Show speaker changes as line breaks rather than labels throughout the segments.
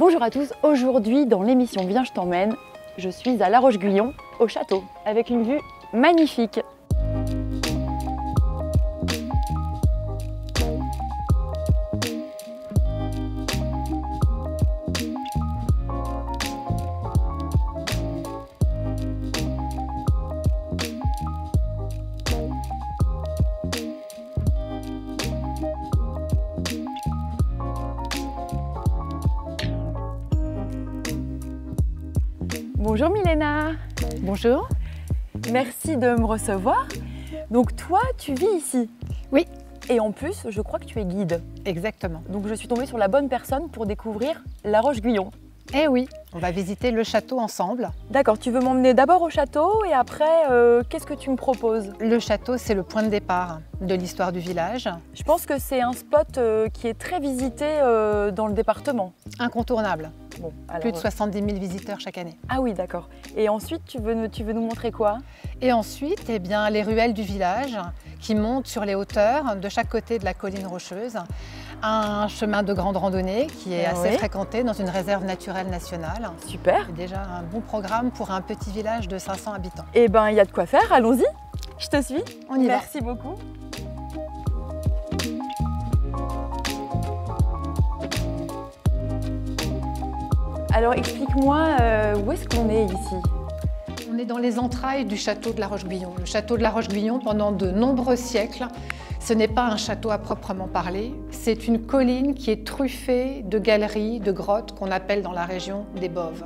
Bonjour à tous, aujourd'hui dans l'émission Viens je t'emmène, je suis à La Roche-Guyon, au château, avec une vue magnifique. Bonjour Milena.
Bonjour.
Merci de me recevoir. Donc toi, tu vis ici?
Oui.
Et en plus, je crois que tu es guide.
Exactement.
Donc je suis tombée sur la bonne personne pour découvrir La Roche-Guyon.
Eh oui, on va visiter le château ensemble.
D'accord, tu veux m'emmener d'abord au château et après, qu'est-ce que tu me proposes?
Le château, c'est le point de départ de l'histoire du village.
Je pense que c'est un spot qui est très visité dans le département.
Incontournable.
Bon, alors,
Plus de 70 000 visiteurs chaque année.
Ah oui, d'accord. Et ensuite, tu veux nous montrer quoi?
Et ensuite, eh bien, les ruelles du village qui montent sur les hauteurs de chaque côté de la colline rocheuse. Un chemin de grande randonnée qui est assez fréquenté dans une réserve naturelle nationale.
Super.
C'est déjà un bon programme pour un petit village de 500 habitants.
Eh ben, il y a de quoi faire, allons-y. Je te suis.
On y va.
Merci beaucoup. Alors explique-moi, où est-ce qu'on est ici?
On est dans les entrailles du château de La Roche-Guyon. Le château de La Roche-Guyon, pendant de nombreux siècles, ce n'est pas un château à proprement parler, c'est une colline qui est truffée de galeries, de grottes qu'on appelle dans la région des Boves.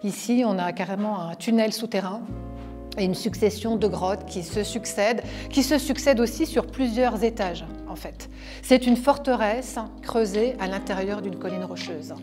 Ici, on a carrément un tunnel souterrain et une succession de grottes qui se succèdent aussi sur plusieurs étages en fait. C'est une forteresse creusée à l'intérieur d'une colline rocheuse.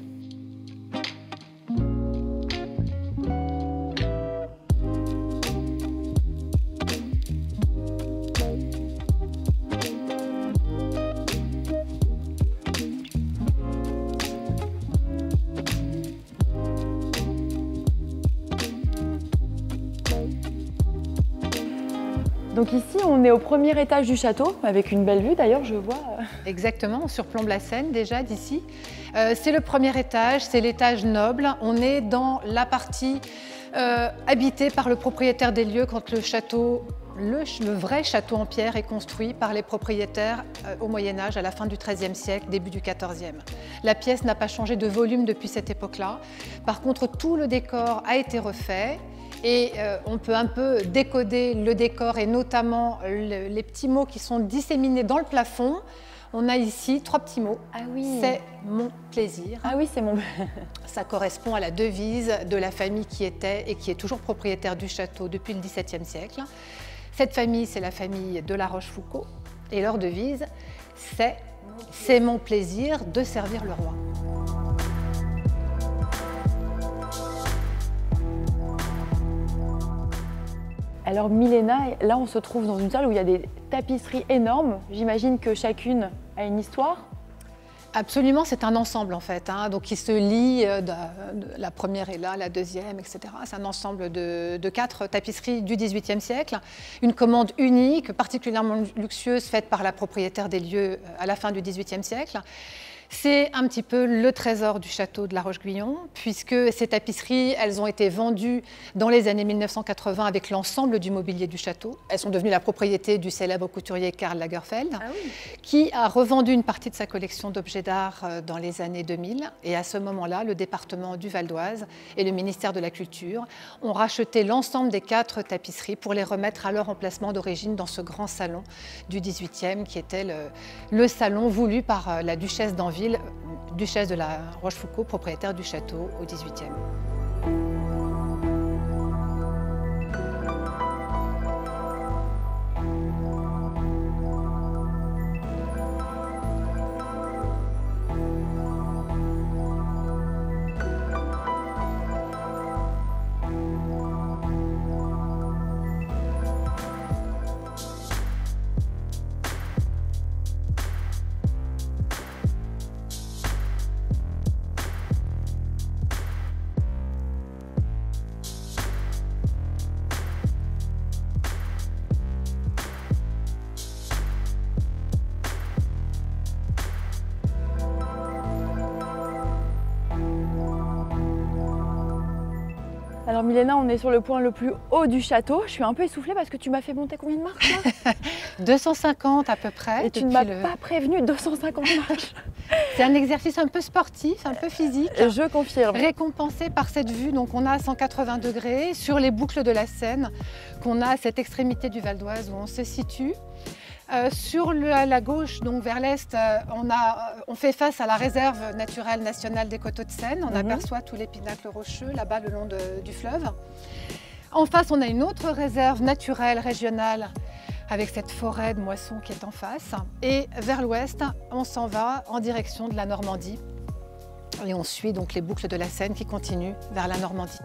Donc ici, on est au premier étage du château, avec une belle vue d'ailleurs, je vois.
Exactement, on surplombe la Seine déjà d'ici. C'est le premier étage, c'est l'étage noble. On est dans la partie habitée par le propriétaire des lieux quand le château, le vrai château en pierre est construit par les propriétaires au Moyen-Âge, à la fin du XIIIe siècle, début du XIVe. La pièce n'a pas changé de volume depuis cette époque-là. Par contre, tout le décor a été refait. Et on peut un peu décoder le décor et notamment les petits mots qui sont disséminés dans le plafond. On a ici 3 petits mots.
Ah oui.
C'est mon plaisir.
Ah oui, c'est mon...
Ça correspond à la devise de la famille qui était et qui est toujours propriétaire du château depuis le XVIIe siècle. Cette famille, c'est la famille de La Rochefoucauld. Et leur devise, c'est mon plaisir de servir le roi.
Alors Milena, là on se trouve dans une salle où il y a des tapisseries énormes. J'imagine que chacune a une histoire.
Absolument, c'est un ensemble en fait, donc qui se lie, la première est là, la deuxième, etc. C'est un ensemble de 4 tapisseries du XVIIIe siècle. Une commande unique, particulièrement luxueuse, faite par la propriétaire des lieux à la fin du XVIIIe siècle. C'est un petit peu le trésor du château de La Roche-Guyon, puisque ces tapisseries, elles ont été vendues dans les années 1980 avec l'ensemble du mobilier du château. Elles sont devenues la propriété du célèbre couturier Karl Lagerfeld, qui a revendu une partie de sa collection d'objets d'art dans les années 2000. Et à ce moment-là, le département du Val d'Oise et le ministère de la Culture ont racheté l'ensemble des 4 tapisseries pour les remettre à leur emplacement d'origine dans ce grand salon du XVIIIe, qui était le salon voulu par la duchesse d'Anville, duchesse de La Rochefoucauld, propriétaire du château au XVIIIe.
Alors Milena, on est sur le point le plus haut du château. Je suis un peu essoufflée parce que tu m'as fait monter combien de marches là?
250 à peu près.
Et tu ne m'as pas prévenu, 250 marches.
C'est un exercice un peu sportif, un peu physique.
Je confirme.
Récompensé par cette vue, donc on a à 180 degrés sur les boucles de la Seine, qu'on a à cette extrémité du Val d'Oise où on se situe. Sur la gauche, donc vers l'est, on fait face à la réserve naturelle nationale des Coteaux de Seine. On aperçoit tous les pinacles rocheux là-bas le long du fleuve. En face, on a une autre réserve naturelle régionale avec cette forêt de moissons qui est en face. Et vers l'ouest, on s'en va en direction de la Normandie. Et on suit donc les boucles de la Seine qui continuent vers la Normandie.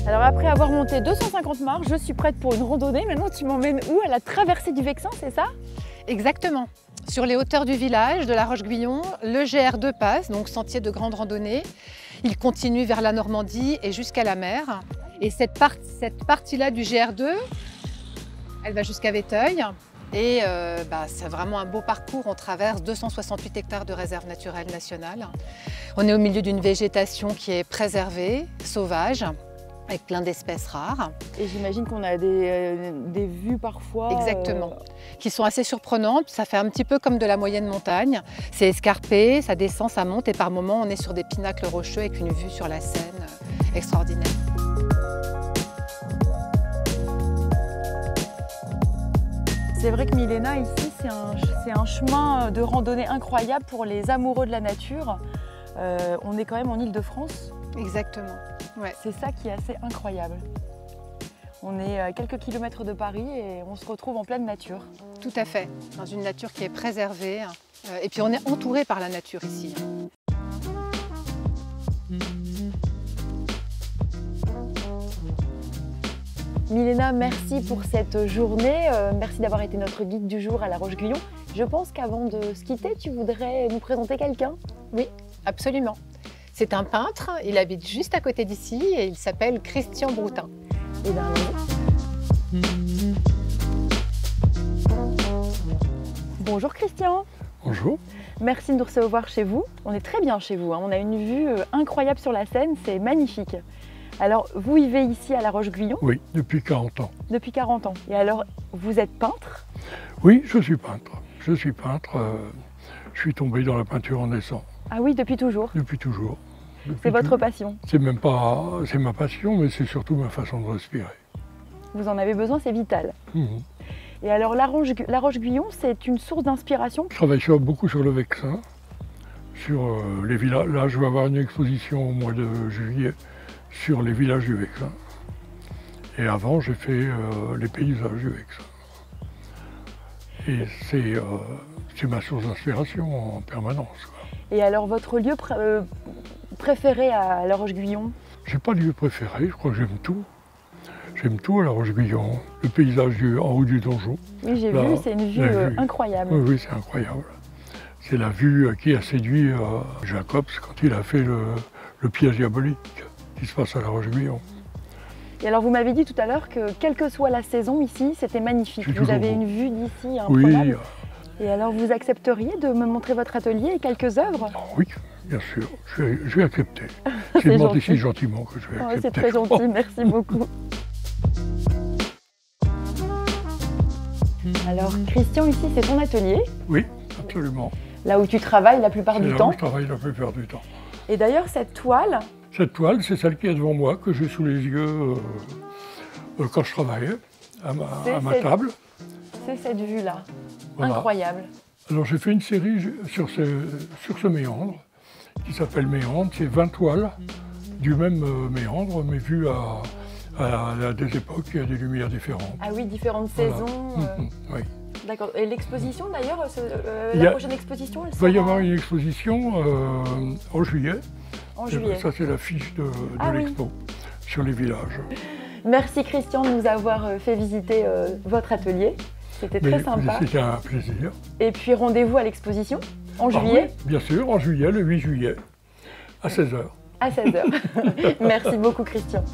Alors après avoir monté 250 marches, je suis prête pour une randonnée. Maintenant, tu m'emmènes où? À la traversée du Vexin, c'est ça?
Exactement. Sur les hauteurs du village de la Roche-Guyon, le GR2 passe, donc sentier de grande randonnée. Il continue vers la Normandie et jusqu'à la mer. Et cette partie-là du GR2, elle va jusqu'à Véteuil. Et c'est vraiment un beau parcours. On traverse 268 hectares de réserve naturelle nationale. On est au milieu d'une végétation qui est préservée, sauvage, avec plein d'espèces rares.
Et j'imagine qu'on a des vues parfois...
Exactement, qui sont assez surprenantes. Ça fait un petit peu comme de la moyenne montagne. C'est escarpé, ça descend, ça monte et par moments on est sur des pinacles rocheux avec une vue sur la Seine extraordinaire.
C'est vrai que Milena, ici, c'est un chemin de randonnée incroyable pour les amoureux de la nature. On est quand même en Île-de-France.
Exactement. Ouais.
C'est ça qui est assez incroyable. On est à quelques kilomètres de Paris et on se retrouve en pleine nature.
Tout à fait, dans une nature qui est préservée. Et puis on est entouré par la nature ici.
Milena, merci pour cette journée. Merci d'avoir été notre guide du jour à la Roche-Guyon. Je pense qu'avant de se quitter, tu voudrais nous présenter quelqu'un?
Oui, absolument. C'est un peintre, il habite juste à côté d'ici et il s'appelle Christian Broutin.
Eh bien, bonjour Christian.
Bonjour.
Merci de nous recevoir chez vous. On est très bien chez vous, hein. On a une vue incroyable sur la Seine, c'est magnifique. Alors, vous vivez ici à la Roche-Guyon?
Oui, depuis 40 ans.
Depuis 40 ans. Et alors, vous êtes peintre?
Oui, je suis peintre. Je suis peintre. Je suis tombé dans la peinture en naissant.
Ah oui, depuis toujours?
Depuis toujours.
C'est votre passion?
C'est même pas... C'est ma passion, mais c'est surtout ma façon de respirer.
Vous en avez besoin, c'est vital. Et alors, la Roche-Guyon, c'est une source d'inspiration?
Je travaille beaucoup sur le Vexin, sur les villages. Là, je vais avoir une exposition au mois de juillet sur les villages du Vexin. Et avant, j'ai fait les paysages du Vexin. Et c'est ma source d'inspiration en permanence, quoi.
Et alors, votre lieu préféré à la Roche-Guyon?
J'ai pas de lieu préféré, je crois que j'aime tout. J'aime tout à la Roche-Guyon. Le paysage en haut du donjon.
Oui, j'ai vu, c'est une vue incroyable.
Oui, c'est incroyable. C'est la vue qui a séduit Jacobs quand il a fait le piège diabolique qui se passe à la Roche-Guyon.
Et alors, vous m'avez dit tout à l'heure que quelle que soit la saison ici, c'était magnifique. Vous avez une vue d'ici incroyable.
Oui.
Et alors, vous accepteriez de me montrer votre atelier et quelques œuvres?
Oui, bien sûr. Je vais accepter. J'ai demandé si gentiment que je vais accepter.
C'est très gentil, merci beaucoup. Alors, Christian, ici, c'est ton atelier?
Oui, absolument.
Là où tu travailles la plupart du temps?
Là où je travaille la plupart du temps.
Et d'ailleurs, cette toile?
Cette toile, c'est celle qui est devant moi, que j'ai sous les yeux quand je travaille à ma table.
C'est cette vue-là,
voilà.
Incroyable.
Alors j'ai fait une série sur ce méandre, qui s'appelle Méandre. C'est 20 toiles du même méandre, mais vues à des époques et à des lumières différentes.
Ah oui, différentes saisons.
Oui.
D'accord. Et l'exposition d'ailleurs, la prochaine exposition, elle sera...
Il va y avoir une exposition en juillet.
En juillet.
Ça, c'est l'affiche de l'expo sur les villages.
Merci Christian de nous avoir fait visiter votre atelier. C'était très sympa.
C'était un plaisir.
Et puis rendez-vous à l'exposition en juillet?
Oui, bien sûr, en juillet, le 8 juillet, à 16h.
À 16h. Merci beaucoup Christian.